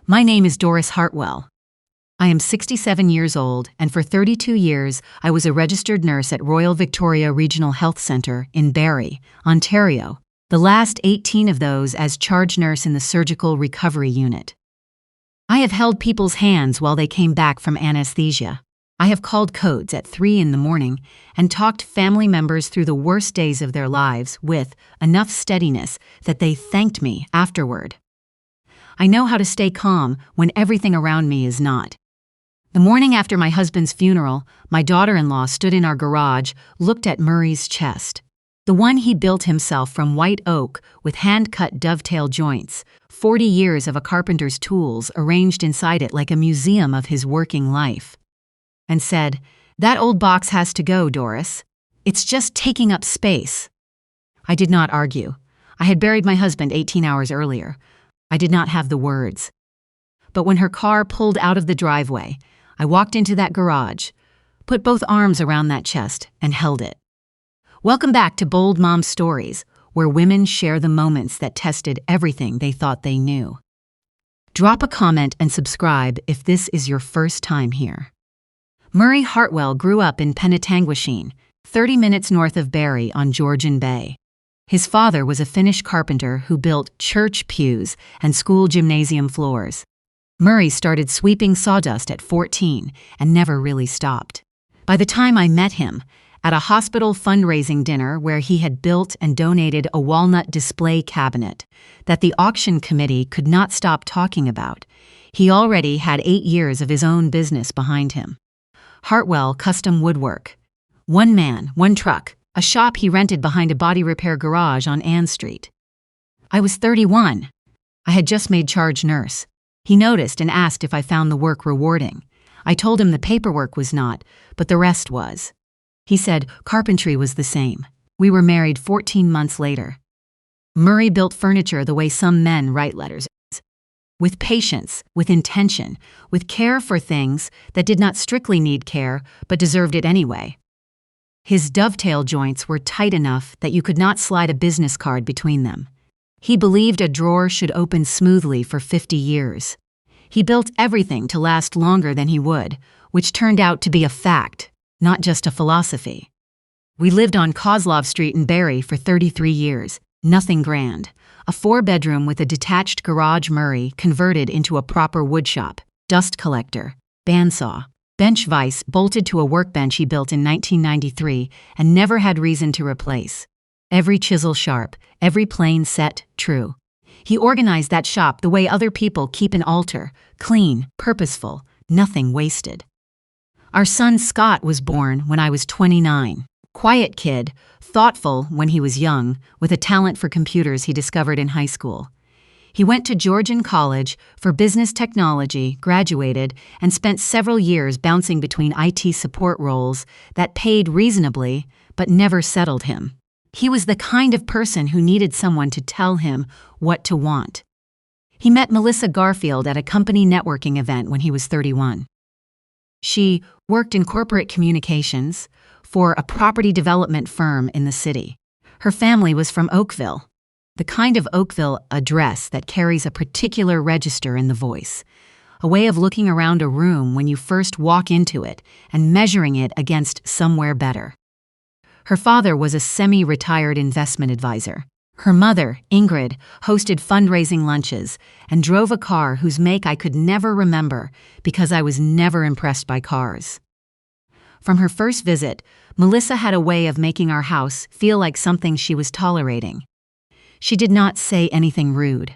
My name is Doris Hartwell. I am 67 years old, and for 32 years I was a registered nurse at Royal Victoria Regional Health Centre in Barrie, Ontario, the last 18 of those as charge nurse in the surgical recovery unit. I have held people's hands while they came back from anesthesia. I have called codes at 3 in the morning and talked family members through the worst days of their lives with enough steadiness that they thanked me afterward. I know how to stay calm when everything around me is not. The morning after my husband's funeral, my daughter-in-law stood in our garage, looked at Murray's chest. The one he built himself from white oak with hand-cut dovetail joints, 40 years of a carpenter's tools arranged inside it like a museum of his working life. And said, "That old box has to go, Doris. It's just taking up space." I did not argue. I had buried my husband 18 hours earlier. I did not have the words. But when her car pulled out of the driveway, I walked into that garage, put both arms around that chest, and held it. Welcome back to Bold Mom Stories, where women share the moments that tested everything they thought they knew. Drop a comment and subscribe if this is your first time here. Murray Hartwell grew up in Penetanguishene, 30 minutes north of Barrie on Georgian Bay. His father was a Finnish carpenter who built church pews and school gymnasium floors. Murray started sweeping sawdust at 14 and never really stopped. By the time I met him, at a hospital fundraising dinner where he had built and donated a walnut display cabinet that the auction committee could not stop talking about, he already had 8 years of his own business behind him. Hartwell Custom Woodwork. One man, one truck, a shop he rented behind a body repair garage on Ann Street. I was 31. I had just made charge nurse. He noticed and asked if I found the work rewarding. I told him the paperwork was not, but the rest was. He said carpentry was the same. We were married 14 months later. Murray built furniture the way some men write letters. With patience, with intention, with care for things that did not strictly need care but deserved it anyway. His dovetail joints were tight enough that you could not slide a business card between them. He believed a drawer should open smoothly for 50 years. He built everything to last longer than he would, which turned out to be a fact, not just a philosophy. We lived on Kozlov Street in Barrie for 33 years, nothing grand. A 4-bedroom with a detached garage Murray converted into a proper woodshop, dust collector, bandsaw, bench vise bolted to a workbench he built in 1993 and never had reason to replace. Every chisel sharp, every plane set true. He organized that shop the way other people keep an altar, clean, purposeful, nothing wasted. Our son Scott was born when I was 29. Quiet kid, thoughtful when he was young, with a talent for computers he discovered in high school. He went to Georgian College for business technology, graduated, and spent several years bouncing between IT support roles that paid reasonably but never settled him. He was the kind of person who needed someone to tell him what to want. He met Melissa Garfield at a company networking event when he was 31. She worked in corporate communications for a property development firm in the city. Her family was from Oakville, the kind of Oakville address that carries a particular register in the voice, a way of looking around a room when you first walk into it and measuring it against somewhere better. Her father was a semi-retired investment advisor. Her mother, Ingrid, hosted fundraising lunches and drove a car whose make I could never remember because I was never impressed by cars. From her first visit, Melissa had a way of making our house feel like something she was tolerating. She did not say anything rude.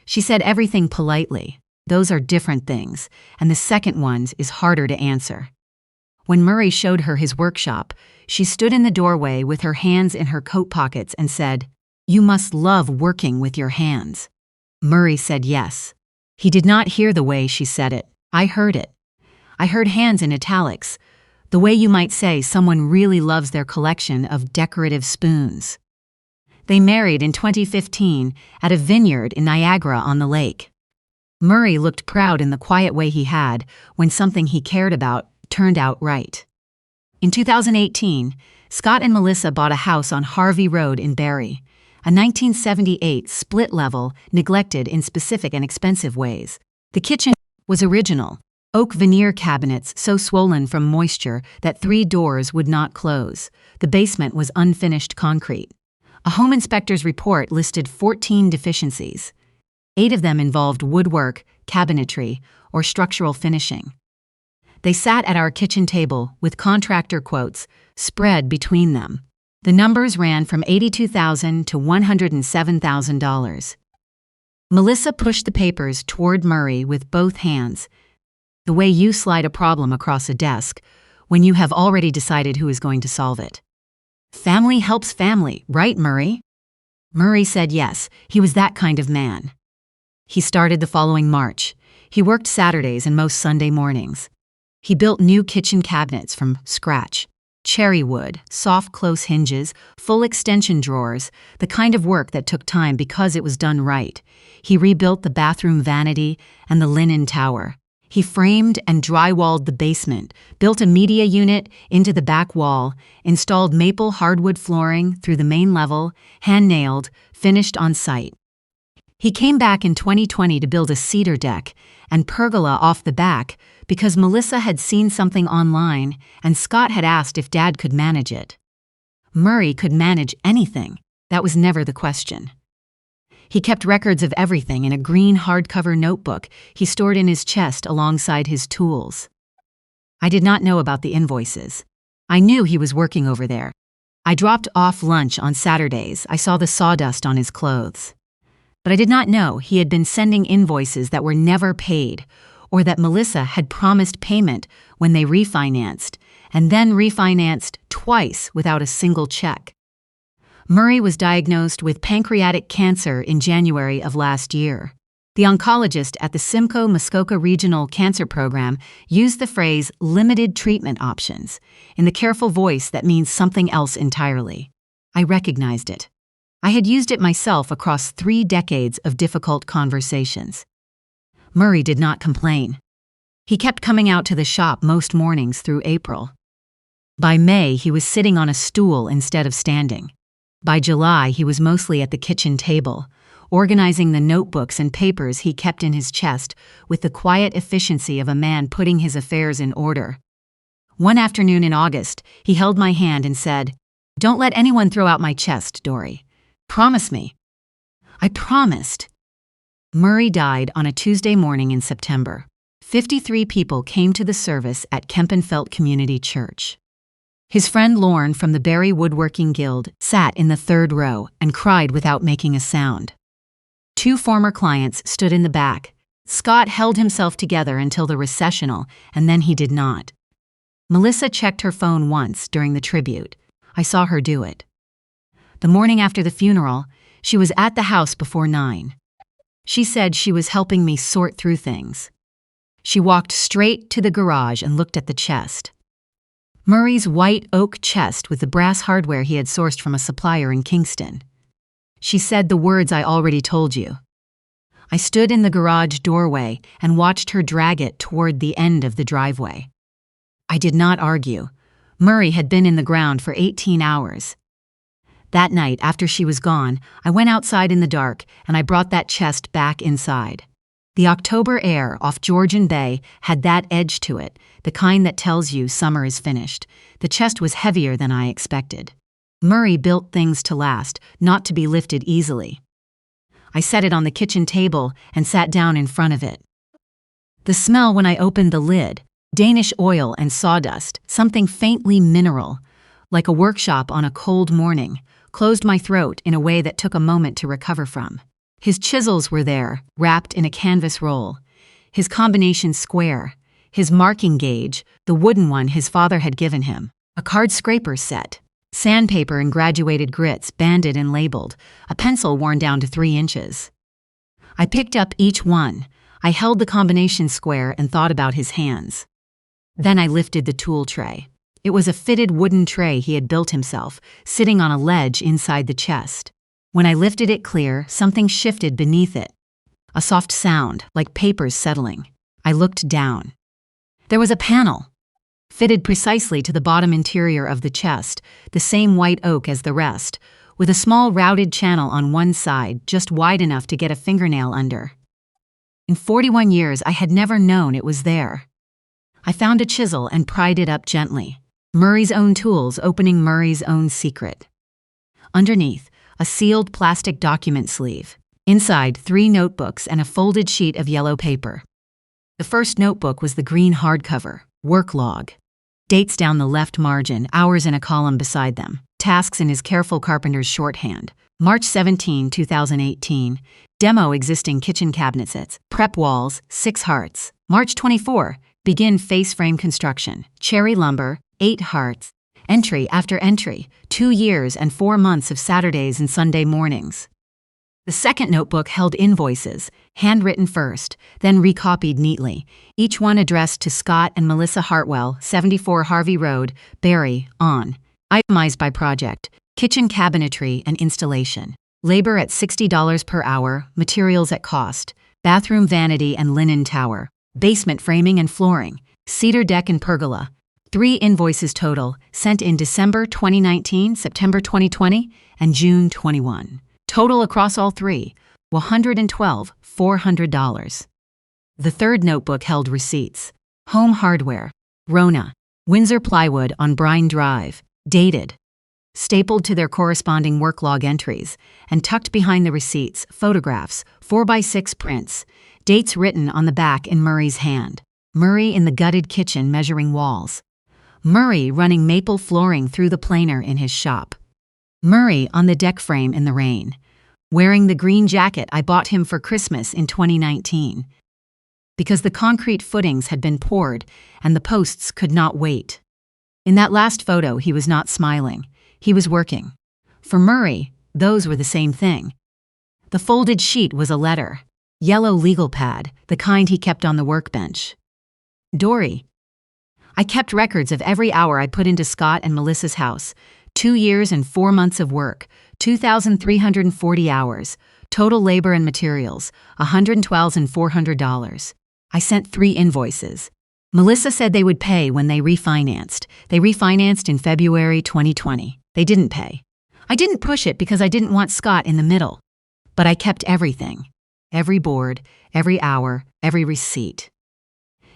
She said everything politely. Those are different things, and the second one is harder to answer. When Murray showed her his workshop, she stood in the doorway with her hands in her coat pockets and said, "You must love working with your hands." Murray said yes. He did not hear the way she said it. I heard it. I heard hands in italics, the way you might say someone really loves their collection of decorative spoons. They married in 2015 at a vineyard in Niagara-on-the-Lake. Murray looked proud in the quiet way he had when something he cared about turned out right. In 2018, Scott and Melissa bought a house on Harvey Road in Barrie, a 1978 split-level, neglected in specific and expensive ways. The kitchen was original, oak veneer cabinets so swollen from moisture that 3 doors would not close. The basement was unfinished concrete. A home inspector's report listed 14 deficiencies. 8 of them involved woodwork, cabinetry, or structural finishing. They sat at our kitchen table with contractor quotes spread between them. The numbers ran from $82,000 to $107,000. Melissa pushed the papers toward Murray with both hands, the way you slide a problem across a desk when you have already decided who is going to solve it. Family helps family, right, Murray? Murray said yes, he was that kind of man. He started the following March. He worked Saturdays and most Sunday mornings. He built new kitchen cabinets from scratch. Cherry wood, soft close hinges, full extension drawers, the kind of work that took time because it was done right. He rebuilt the bathroom vanity and the linen tower. He framed and drywalled the basement, built a media unit into the back wall, installed maple hardwood flooring through the main level, hand-nailed, finished on site. He came back in 2020 to build a cedar deck and pergola off the back because Melissa had seen something online and Scott had asked if Dad could manage it. Murray could manage anything. That was never the question. He kept records of everything in a green hardcover notebook he stored in his chest alongside his tools. I did not know about the invoices. I knew he was working over there. I dropped off lunch on Saturdays. I saw the sawdust on his clothes. But I did not know he had been sending invoices that were never paid, or that Melissa had promised payment when they refinanced, and then refinanced twice without a single check. Murray was diagnosed with pancreatic cancer in January of last year. The oncologist at the Simcoe Muskoka Regional Cancer Program used the phrase limited treatment options in the careful voice that means something else entirely. I recognized it. I had used it myself across 3 decades of difficult conversations. Murray did not complain. He kept coming out to the shop most mornings through April. By May, he was sitting on a stool instead of standing. By July, he was mostly at the kitchen table, organizing the notebooks and papers he kept in his chest with the quiet efficiency of a man putting his affairs in order. One afternoon in August, he held my hand and said, "Don't let anyone throw out my chest, Dory. Promise me." I promised. Murray died on a Tuesday morning in September. 53 people came to the service at Kempenfelt Community Church. His friend Lorne from the Barrie Woodworking Guild sat in the 3rd row and cried without making a sound. 2 former clients stood in the back. Scott held himself together until the recessional, and then he did not. Melissa checked her phone once during the tribute. I saw her do it. The morning after the funeral, she was at the house before 9. She said she was helping me sort through things. She walked straight to the garage and looked at the chest. Murray's white oak chest with the brass hardware he had sourced from a supplier in Kingston. She said the words I already told you. I stood in the garage doorway and watched her drag it toward the end of the driveway. I did not argue. Murray had been in the ground for 18 hours. That night, after she was gone, I went outside in the dark and I brought that chest back inside. The October air off Georgian Bay had that edge to it, the kind that tells you summer is finished. The chest was heavier than I expected. Murray built things to last, not to be lifted easily. I set it on the kitchen table and sat down in front of it. The smell when I opened the lid, Danish oil and sawdust, something faintly mineral, like a workshop on a cold morning, closed my throat in a way that took a moment to recover from. His chisels were there, wrapped in a canvas roll. His combination square. His marking gauge, the wooden one his father had given him. A card scraper set. Sandpaper and graduated grits banded and labeled. A pencil worn down to 3 inches. I picked up each one. I held the combination square and thought about his hands. Then I lifted the tool tray. It was a fitted wooden tray he had built himself, sitting on a ledge inside the chest. When I lifted it clear, something shifted beneath it. A soft sound, like papers settling. I looked down. There was a panel, fitted precisely to the bottom interior of the chest, the same white oak as the rest, with a small routed channel on one side, just wide enough to get a fingernail under. In 41 years, I had never known it was there. I found a chisel and pried it up gently. Murray's own tools opening Murray's own secret. Underneath, a sealed plastic document sleeve. Inside, 3 notebooks and a folded sheet of yellow paper. The first notebook was the green hardcover, work log. Dates down the left margin, hours in a column beside them. Tasks in his careful carpenter's shorthand. March 17, 2018. Demo existing kitchen cabinet sets. Prep walls, 6 hearts. March 24. Begin face frame construction. Cherry lumber, 8 hearts. Entry after entry. 2 years and 4 months of Saturdays and Sunday mornings. The second notebook held invoices, handwritten first, then recopied neatly, each one addressed to Scott and Melissa Hartwell, 74 Harvey Road, Barrie, on. Itemized by project, kitchen cabinetry and installation. Labor at $60 per hour, materials at cost. Bathroom vanity and linen tower. Basement framing and flooring. Cedar deck and pergola. 3 invoices total, sent in December 2019, September 2020, and June 21. Total across all 3, $112,400. The third notebook held receipts. Home hardware, Rona, Windsor plywood on Brine Drive, dated. Stapled to their corresponding work log entries, and tucked behind the receipts, photographs, 4x6 prints, dates written on the back in Murray's hand. Murray in the gutted kitchen measuring walls. Murray running maple flooring through the planer in his shop. Murray on the deck frame in the rain, wearing the green jacket I bought him for Christmas in 2019. Because the concrete footings had been poured and the posts could not wait. In that last photo, he was not smiling. He was working. For Murray, those were the same thing. The folded sheet was a letter. Yellow legal pad, the kind he kept on the workbench. Dory. I kept records of every hour I put into Scott and Melissa's house. 2 years and 4 months of work, 2,340 hours, total labor and materials, $112,400. I sent 3 invoices. Melissa said they would pay when they refinanced. They refinanced in February 2020. They didn't pay. I didn't push it because I didn't want Scott in the middle. But I kept everything. Every board, every hour, every receipt.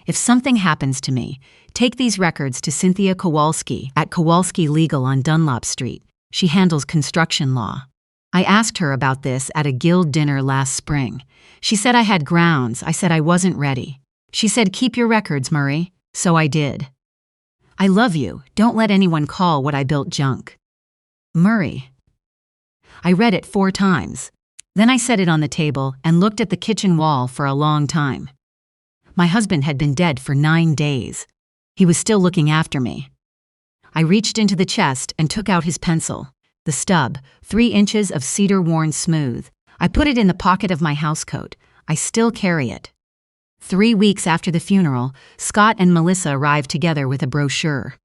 If something happens to me, take these records to Cynthia Kowalski at Kowalski Legal on Dunlop Street. She handles construction law. I asked her about this at a guild dinner last spring. She said I had grounds. I said I wasn't ready. She said, "Keep your records, Murray." So I did. I love you. Don't let anyone call what I built junk. Murray. I read it 4 times. Then I set it on the table and looked at the kitchen wall for a long time. My husband had been dead for 9 days. He was still looking after me. I reached into the chest and took out his pencil. The stub, 3 inches of cedar worn smooth. I put it in the pocket of my housecoat. I still carry it. 3 weeks after the funeral, Scott and Melissa arrived together with a brochure.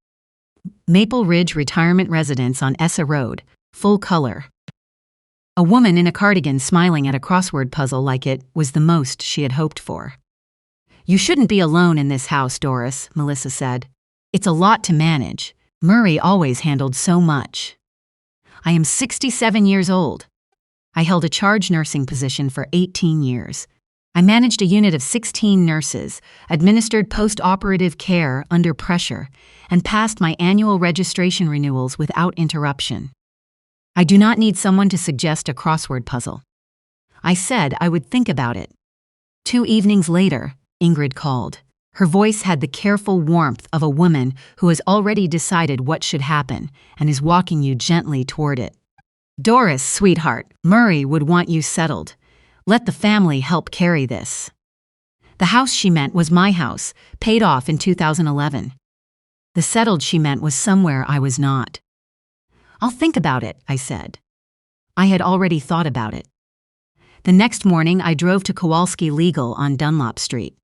Maple Ridge Retirement Residence on Essa Road, full color. A woman in a cardigan smiling at a crossword puzzle like it was the most she had hoped for. "You shouldn't be alone in this house, Doris," Melissa said. "It's a lot to manage. Murray always handled so much." I am 67 years old. I held a charge nursing position for 18 years. I managed a unit of 16 nurses, administered post-operative care under pressure, and passed my annual registration renewals without interruption. I do not need someone to suggest a crossword puzzle. I said I would think about it. 2 evenings later, Ingrid called. Her voice had the careful warmth of a woman who has already decided what should happen and is walking you gently toward it. "Doris, sweetheart, Murray would want you settled. Let the family help carry this." The house she meant was my house, paid off in 2011. The settled she meant was somewhere I was not. "I'll think about it," I said. I had already thought about it. The next morning, I drove to Kowalski Legal on Dunlop Street.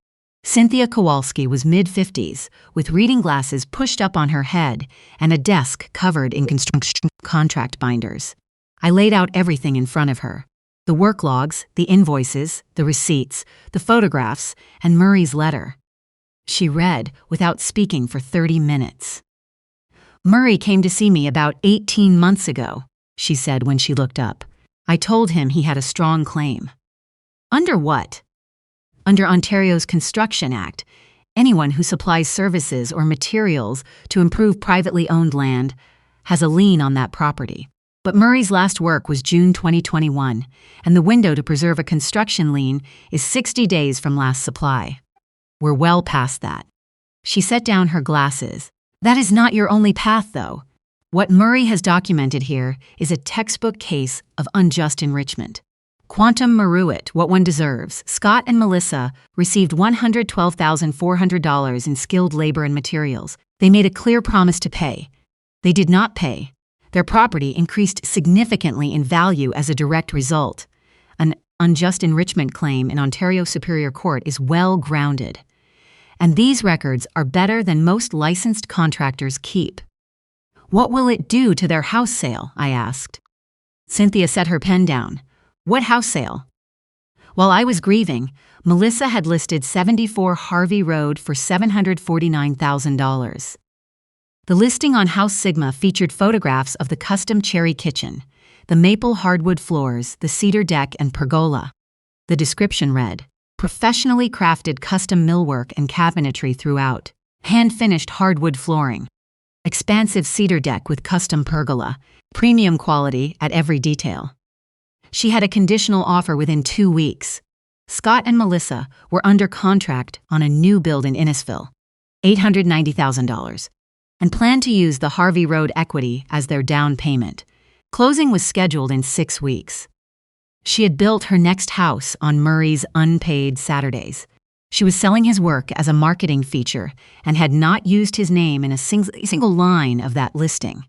Cynthia Kowalski was mid-50s, with reading glasses pushed up on her head and a desk covered in construction contract binders. I laid out everything in front of her. The work logs, the invoices, the receipts, the photographs, and Murray's letter. She read without speaking for 30 minutes. "Murray came to see me about 18 months ago," she said when she looked up. "I told him he had a strong claim." "Under what?" Under Ontario's Construction Act, anyone who supplies services or materials to improve privately owned land has a lien on that property. But Murray's last work was June 2021, and the window to preserve a construction lien is 60 days from last supply. We're well past that. She set down her glasses. That is not your only path, though. What Murray has documented here is a textbook case of unjust enrichment. Quantum Meruit, what one deserves. Scott and Melissa received $112,400 in skilled labor and materials. They made a clear promise to pay. They did not pay. Their property increased significantly in value as a direct result. An unjust enrichment claim in Ontario Superior Court is well grounded. And these records are better than most licensed contractors keep. What will it do to their house sale? I asked. Cynthia set her pen down. What house sale? While I was grieving, Melissa had listed 74 Harvey Road for $749,000. The listing on House Sigma featured photographs of the custom cherry kitchen, the maple hardwood floors, the cedar deck, and pergola. The description read, professionally crafted custom millwork and cabinetry throughout, hand-finished hardwood flooring, expansive cedar deck with custom pergola, premium quality at every detail. She had a conditional offer within 2 weeks. Scott and Melissa were under contract on a new build in Innisfil, $890,000, and planned to use the Harvey Road equity as their down payment. Closing was scheduled in 6 weeks. She had built her next house on Murray's unpaid Saturdays. She was selling his work as a marketing feature and had not used his name in a single line of that listing.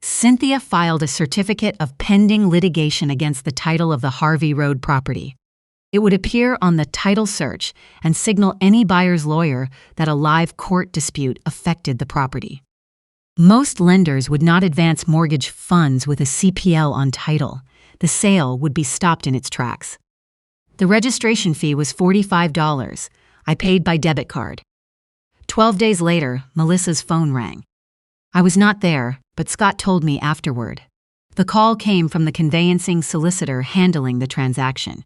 Cynthia filed a certificate of pending litigation against the title of the Harvey Road property. It would appear on the title search and signal any buyer's lawyer that a live court dispute affected the property. Most lenders would not advance mortgage funds with a CPL on title. The sale would be stopped in its tracks. The registration fee was $45. I paid by debit card. 12 days later, Melissa's phone rang. I was not there, but Scott told me afterward. The call came from the conveyancing solicitor handling the transaction.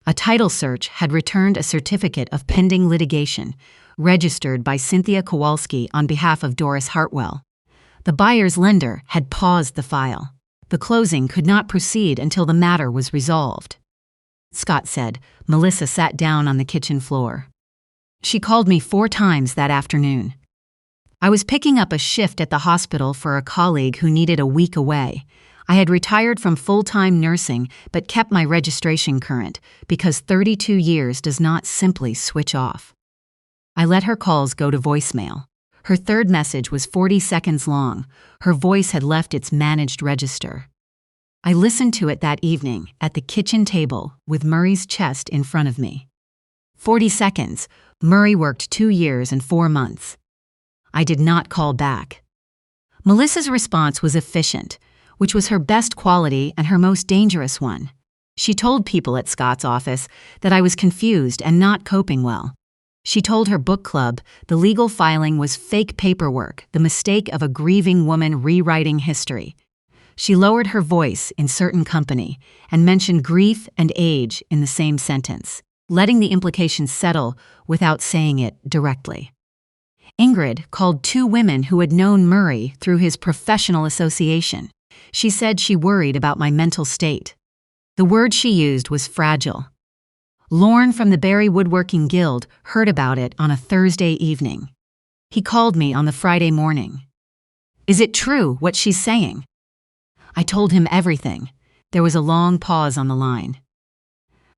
A title search had returned a certificate of pending litigation, registered by Cynthia Kowalski on behalf of Doris Hartwell. The buyer's lender had paused the file. The closing could not proceed until the matter was resolved. Scott said. Melissa sat down on the kitchen floor. She called me 4 times that afternoon. I was picking up a shift at the hospital for a colleague who needed a week away. I had retired from full-time nursing but kept my registration current because 32 years does not simply switch off. I let her calls go to voicemail. Her third message was 40 seconds long. Her voice had left its managed register. I listened to it that evening at the kitchen table with Murray's chest in front of me. 40 seconds. Murray worked 2 years and 4 months. I did not call back. Melissa's response was efficient, which was her best quality and her most dangerous one. She told people at Scott's office that I was confused and not coping well. She told her book club the legal filing was fake paperwork, the mistake of a grieving woman rewriting history. She lowered her voice in certain company and mentioned grief and age in the same sentence, letting the implication settle without saying it directly. Ingrid called 2 women who had known Murray through his professional association. She said she worried about my mental state. The word she used was fragile. Lorne from the Barrie Woodworking Guild heard about it on a Thursday evening. He called me on the Friday morning. Is it true what she's saying? I told him everything. There was a long pause on the line.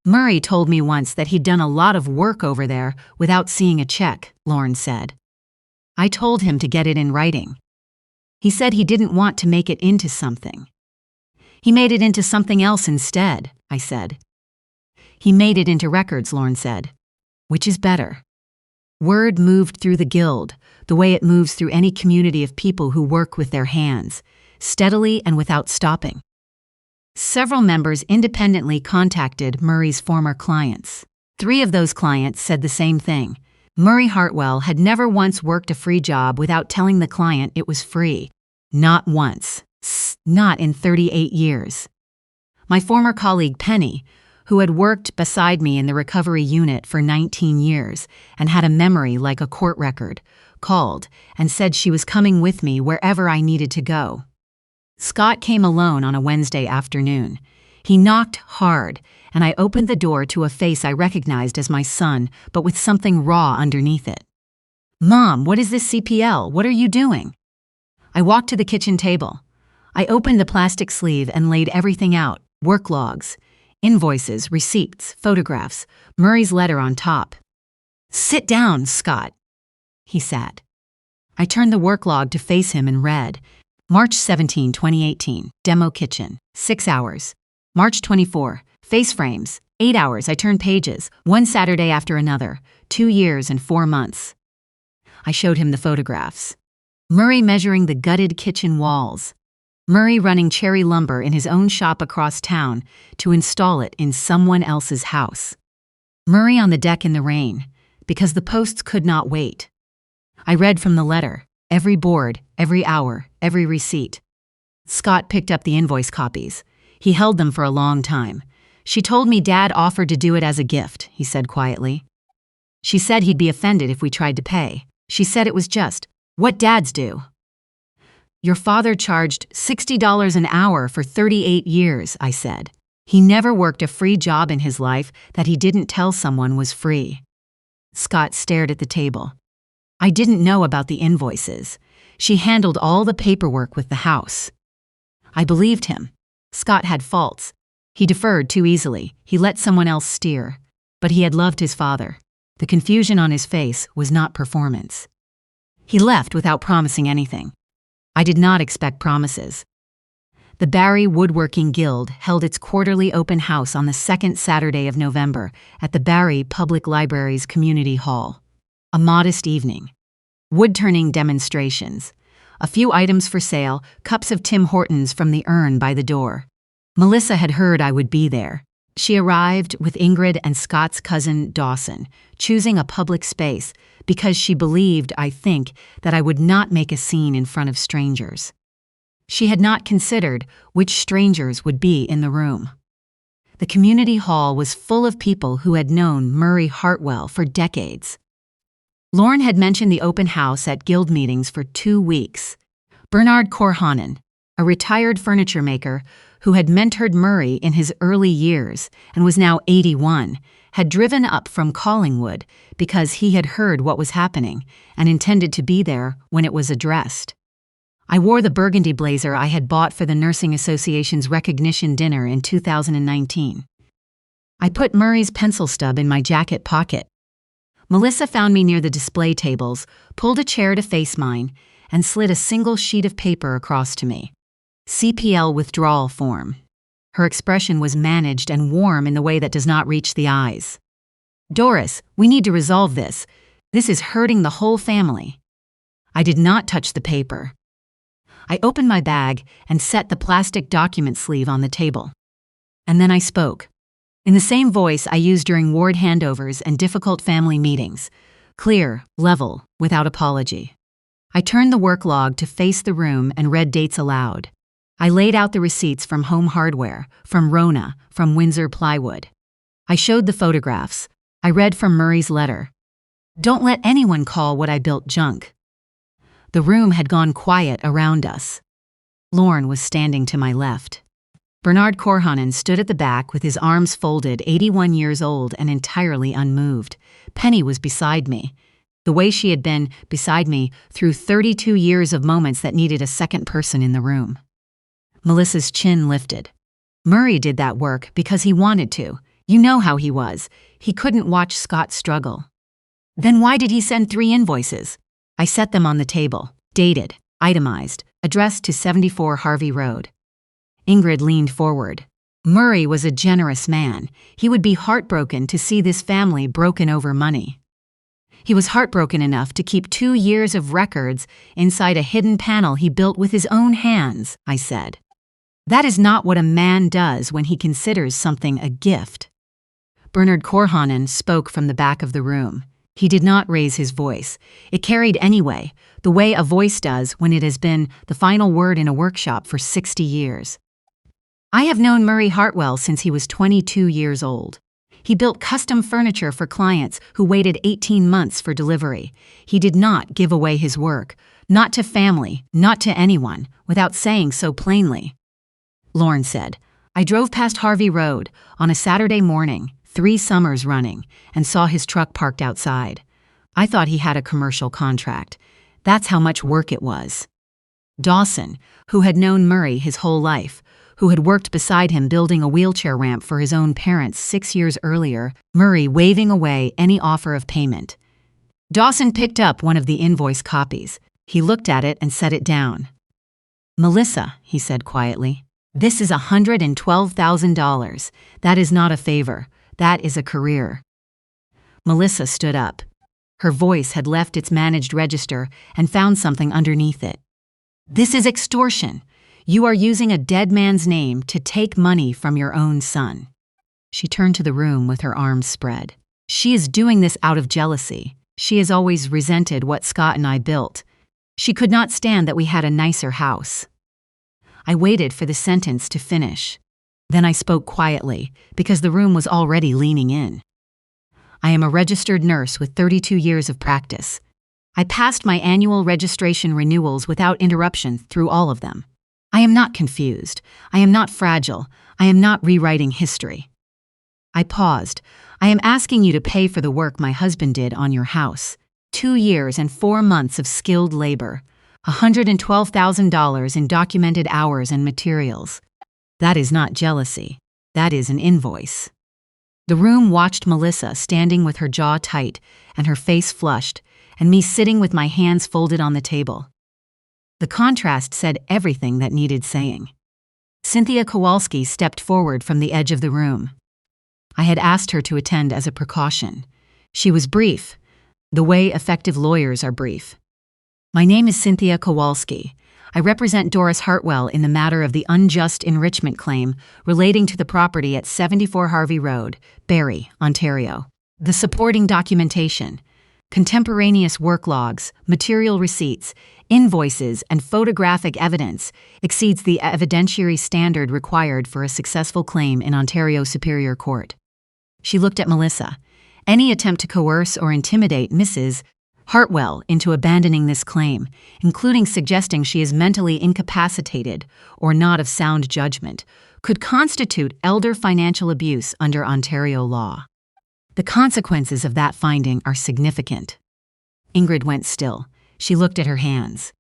Murray told me once that he'd done a lot of work over there without seeing a check, Lorne said. I told him to get it in writing. He said he didn't want to make it into something. He made it into something else instead, I said. He made it into records, Lorne said. Which is better? Word moved through the guild, the way it moves through any community of people who work with their hands, steadily and without stopping. Several members independently contacted Murray's former clients. 3 of those clients said the same thing. Murray Hartwell had never once worked a free job without telling the client it was free. Not once. Not in 38 years. My former colleague Penny, who had worked beside me in the recovery unit for 19 years and had a memory like a court record, called and said she was coming with me wherever I needed to go. Scott came alone on a Wednesday afternoon. He knocked hard, and I opened the door to a face I recognized as my son, but with something raw underneath it. "Mom, what is this CPL? What are you doing?" I walked to the kitchen table. I opened the plastic sleeve and laid everything out: work logs, invoices, receipts, photographs, Murray's letter on top. "Sit down, Scott." He sat. I turned the work log to face him and read, March 17, 2018, demo kitchen, 6 hours. March 24, face frames, 8 hours. I turned pages, one Saturday after another, 2 years and 4 months. I showed him the photographs. Murray measuring the gutted kitchen walls. Murray running cherry lumber in his own shop across town to install it in someone else's house. Murray on the deck in the rain, because the posts could not wait. I read from the letter, every board, every hour, every receipt. Scott picked up the invoice copies. He held them for a long time. "She told me Dad offered to do it as a gift," he said quietly. "She said he'd be offended if we tried to pay. She said it was just what dads do." "Your father charged $60 an hour for 38 years, I said. "He never worked a free job in his life that he didn't tell someone was free." Scott stared at the table. "I didn't know about the invoices. She handled all the paperwork with the house." I believed him. Scott had faults. He deferred too easily. He let someone else steer. But he had loved his father. The confusion on his face was not performance. He left without promising anything. I did not expect promises. The Barrie Woodworking Guild held its quarterly open house on the second Saturday of November at the Barrie Public Library's Community Hall. A modest evening. Wood-turning demonstrations. A few items for sale, cups of Tim Hortons from the urn by the door. Melissa had heard I would be there. She arrived with Ingrid and Scott's cousin Dawson, choosing a public space because she believed, I think, that I would not make a scene in front of strangers. She had not considered which strangers would be in the room. The community hall was full of people who had known Murray Hartwell for decades. Lorne had mentioned the open house at guild meetings for 2 weeks. Bernard Korhonen, a retired furniture maker who had mentored Murray in his early years and was now 81, had driven up from Collingwood because he had heard what was happening and intended to be there when it was addressed. I wore the burgundy blazer I had bought for the Nursing Association's recognition dinner in 2019. I put Murray's pencil stub in my jacket pocket. Melissa found me near the display tables, pulled a chair to face mine, and slid a single sheet of paper across to me. CPL withdrawal form. Her expression was managed and warm in the way that does not reach the eyes. "Doris, we need to resolve this. This is hurting the whole family." I did not touch the paper. I opened my bag and set the plastic document sleeve on the table. And then I spoke. In the same voice I used during ward handovers and difficult family meetings. Clear, level, without apology. I turned the work log to face the room and read dates aloud. I laid out the receipts from Home Hardware, from Rona, from Windsor Plywood. I showed the photographs. I read from Murray's letter. "Don't let anyone call what I built junk." The room had gone quiet around us. Lorne was standing to my left. Bernard Korhonen stood at the back with his arms folded, 81 years old and entirely unmoved. Penny was beside me, the way she had been beside me through 32 years of moments that needed a second person in the room. Melissa's chin lifted. "Murray did that work because he wanted to. You know how he was. He couldn't watch Scott struggle." "Then why did he send 3 invoices?" I set them on the table, dated, itemized, addressed to 74 Harvey Road. Ingrid leaned forward. "Murray was a generous man. He would be heartbroken to see this family broken over money." He was heartbroken enough to keep 2 years of records inside a hidden panel he built with his own hands, I said. "That is not what a man does when he considers something a gift." Bernard Korhonen spoke from the back of the room. He did not raise his voice. It carried anyway, the way a voice does when it has been the final word in a workshop for 60 years. I have known Murray Hartwell since he was 22 years old. He built custom furniture for clients who waited 18 months for delivery. He did not give away his work, not to family, not to anyone, without saying so plainly. Lauren said, I drove past Harvey Road on a Saturday morning, 3 summers running, and saw his truck parked outside. I thought he had a commercial contract. That's how much work it was. Dawson, who had known Murray his whole life, who had worked beside him building a wheelchair ramp for his own parents 6 years earlier, Murray waving away any offer of payment. Dawson picked up one of the invoice copies. He looked at it and set it down. Melissa, he said quietly, this is $112,000. That is not a favor. That is a career. Melissa stood up. Her voice had left its managed register and found something underneath it. This is extortion. You are using a dead man's name to take money from your own son. She turned to the room with her arms spread. She is doing this out of jealousy. She has always resented what Scott and I built. She could not stand that we had a nicer house. I waited for the sentence to finish. Then I spoke quietly, because the room was already leaning in. I am a registered nurse with 32 years of practice. I passed my annual registration renewals without interruption through all of them. I am not confused. I am not fragile. I am not rewriting history. I paused. I am asking you to pay for the work my husband did on your house. 2 years and 4 months of skilled labor. $112,000 in documented hours and materials. That is not jealousy. That is an invoice. The room watched Melissa standing with her jaw tight and her face flushed, and me sitting with my hands folded on the table. The contrast said everything that needed saying. Cynthia Kowalski stepped forward from the edge of the room. I had asked her to attend as a precaution. She was brief, the way effective lawyers are brief. My name is Cynthia Kowalski. I represent Doris Hartwell in the matter of the unjust enrichment claim relating to the property at 74 Harvey Road, Barrie, Ontario. The supporting documentation, contemporaneous work logs, material receipts, invoices, and photographic evidence exceeds the evidentiary standard required for a successful claim in Ontario Superior Court. She looked at Melissa. Any attempt to coerce or intimidate Mrs. Hartwell into abandoning this claim, including suggesting she is mentally incapacitated or not of sound judgment, could constitute elder financial abuse under Ontario law. The consequences of that finding are significant. Ingrid went still. She looked at her hands.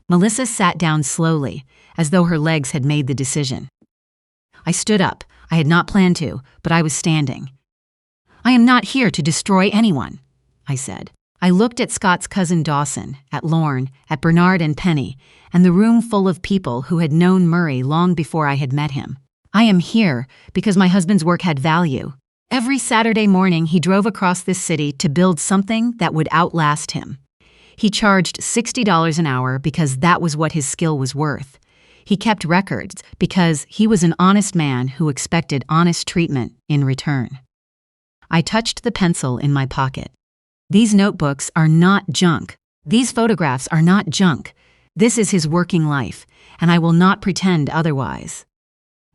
Melissa sat down slowly, as though her legs had made the decision. I stood up. I had not planned to, but I was standing. I am not here to destroy anyone, I said. I looked at Scott's cousin Dawson, at Lorne, at Bernard and Penny, and the room full of people who had known Murray long before I had met him. I am here because my husband's work had value. Every Saturday morning he drove across this city to build something that would outlast him. He charged $60 an hour because that was what his skill was worth. He kept records because he was an honest man who expected honest treatment in return. I touched the pencil in my pocket. These notebooks are not junk. These photographs are not junk. This is his working life, and I will not pretend otherwise.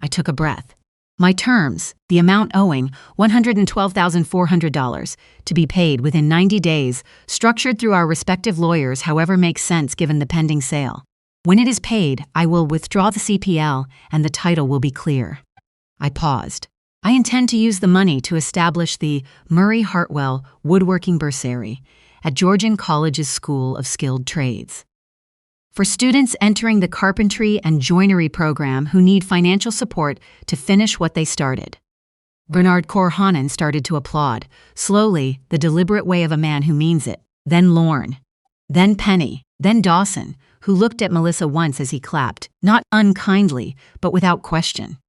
I took a breath. My terms, the amount owing, $112,400, to be paid within 90 days, structured through our respective lawyers however makes sense given the pending sale. When it is paid, I will withdraw the CPL and the title will be clear. I paused. I intend to use the money to establish the Murray Hartwell Woodworking Bursary at Georgian College's School of Skilled Trades. For students entering the carpentry and joinery program who need financial support to finish what they started. Bernard Korhonen started to applaud, slowly, the deliberate way of a man who means it. Then Lorne. Then Penny. Then Dawson, who looked at Melissa once as he clapped, not unkindly, but without question.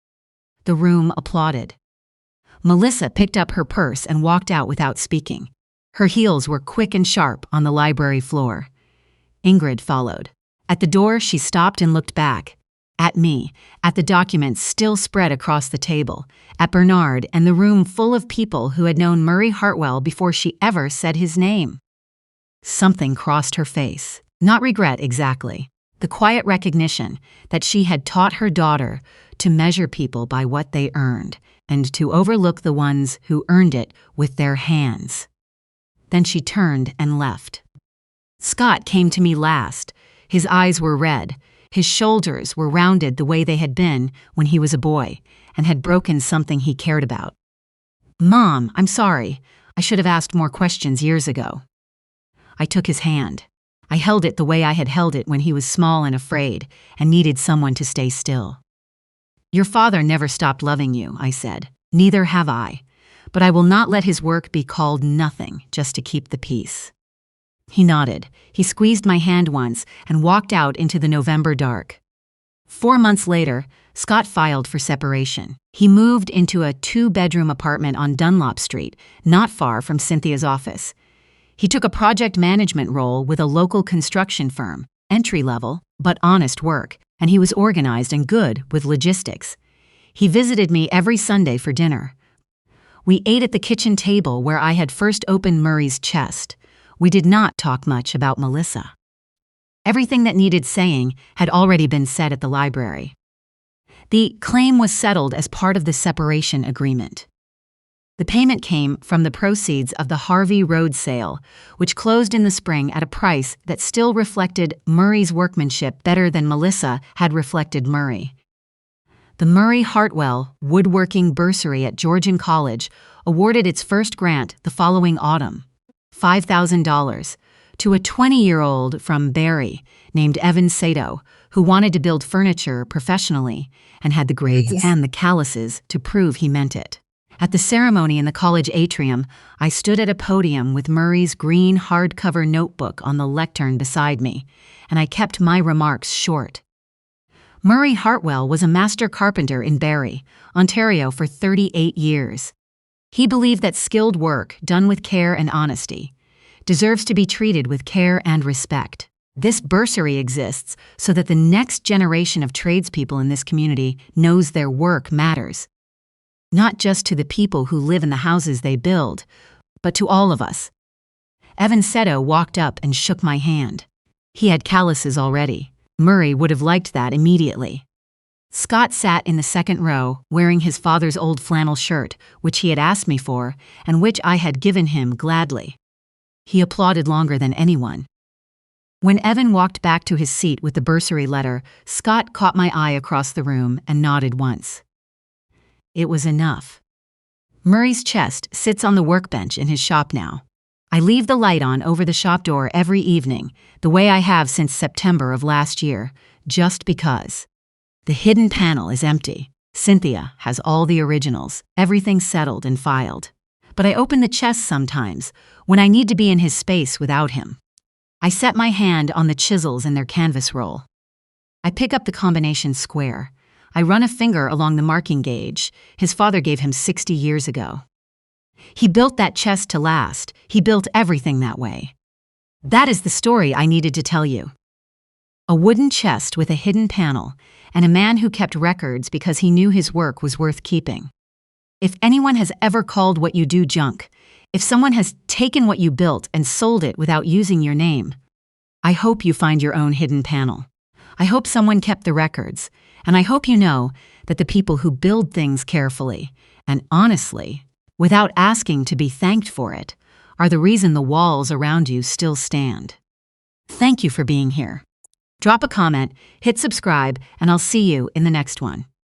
The room applauded. Melissa picked up her purse and walked out without speaking. Her heels were quick and sharp on the library floor. Ingrid followed. At the door, she stopped and looked back. At me, at the documents still spread across the table, at Bernard and the room full of people who had known Murray Hartwell before she ever said his name. Something crossed her face. Not regret exactly. The quiet recognition that she had taught her daughter to measure people by what they earned and to overlook the ones who earned it with their hands. Then she turned and left. Scott came to me last. His eyes were red. His shoulders were rounded the way they had been when he was a boy and had broken something he cared about. "Mom, I'm sorry. I should have asked more questions years ago." I took his hand. I held it the way I had held it when he was small and afraid and needed someone to stay still. "Your father never stopped loving you," I said. "Neither have I. But I will not let his work be called nothing just to keep the peace." He nodded. He squeezed my hand once and walked out into the November dark. 4 months later, Scott filed for separation. He moved into a 2-bedroom apartment on Dunlop Street, not far from Cynthia's office. He took a project management role with a local construction firm, entry-level, but honest work, and he was organized and good with logistics. He visited me every Sunday for dinner. We ate at the kitchen table where I had first opened Murray's chest. We did not talk much about Melissa. Everything that needed saying had already been said at the library. The claim was settled as part of the separation agreement. The payment came from the proceeds of the Harvey Road sale, which closed in the spring at a price that still reflected Murray's workmanship better than Melissa had reflected Murray. The Murray Hartwell Woodworking Bursary at Georgian College awarded its first grant the following autumn, $5,000, to a 20-year-old from Barrie named Evan Sato, who wanted to build furniture professionally and had the grades and the calluses to prove he meant it. At the ceremony in the college atrium, I stood at a podium with Murray's green hardcover notebook on the lectern beside me, and I kept my remarks short. Murray Hartwell was a master carpenter in Barrie, Ontario for 38 years. He believed that skilled work, done with care and honesty, deserves to be treated with care and respect. This bursary exists so that the next generation of tradespeople in this community knows their work matters. Not just to the people who live in the houses they build, but to all of us. Evan Seto walked up and shook my hand. He had calluses already. Murray would have liked that immediately. Scott sat in the second row, wearing his father's old flannel shirt, which he had asked me for, and which I had given him gladly. He applauded longer than anyone. When Evan walked back to his seat with the bursary letter, Scott caught my eye across the room and nodded once. It was enough. Murray's chest sits on the workbench in his shop now. I leave the light on over the shop door every evening, the way I have since September of last year, just because. The hidden panel is empty. Cynthia has all the originals, everything settled and filed. But I open the chest sometimes, when I need to be in his space without him. I set my hand on the chisels in their canvas roll. I pick up the combination square. I run a finger along the marking gauge his father gave him 60 years ago. He built that chest to last. He built everything that way. That is the story I needed to tell you. A wooden chest with a hidden panel, and a man who kept records because he knew his work was worth keeping. If anyone has ever called what you do junk, if someone has taken what you built and sold it without using your name, I hope you find your own hidden panel. I hope someone kept the records, and I hope you know that the people who build things carefully and honestly, without asking to be thanked for it, are the reason the walls around you still stand. Thank you for being here. Drop a comment, hit subscribe, and I'll see you in the next one.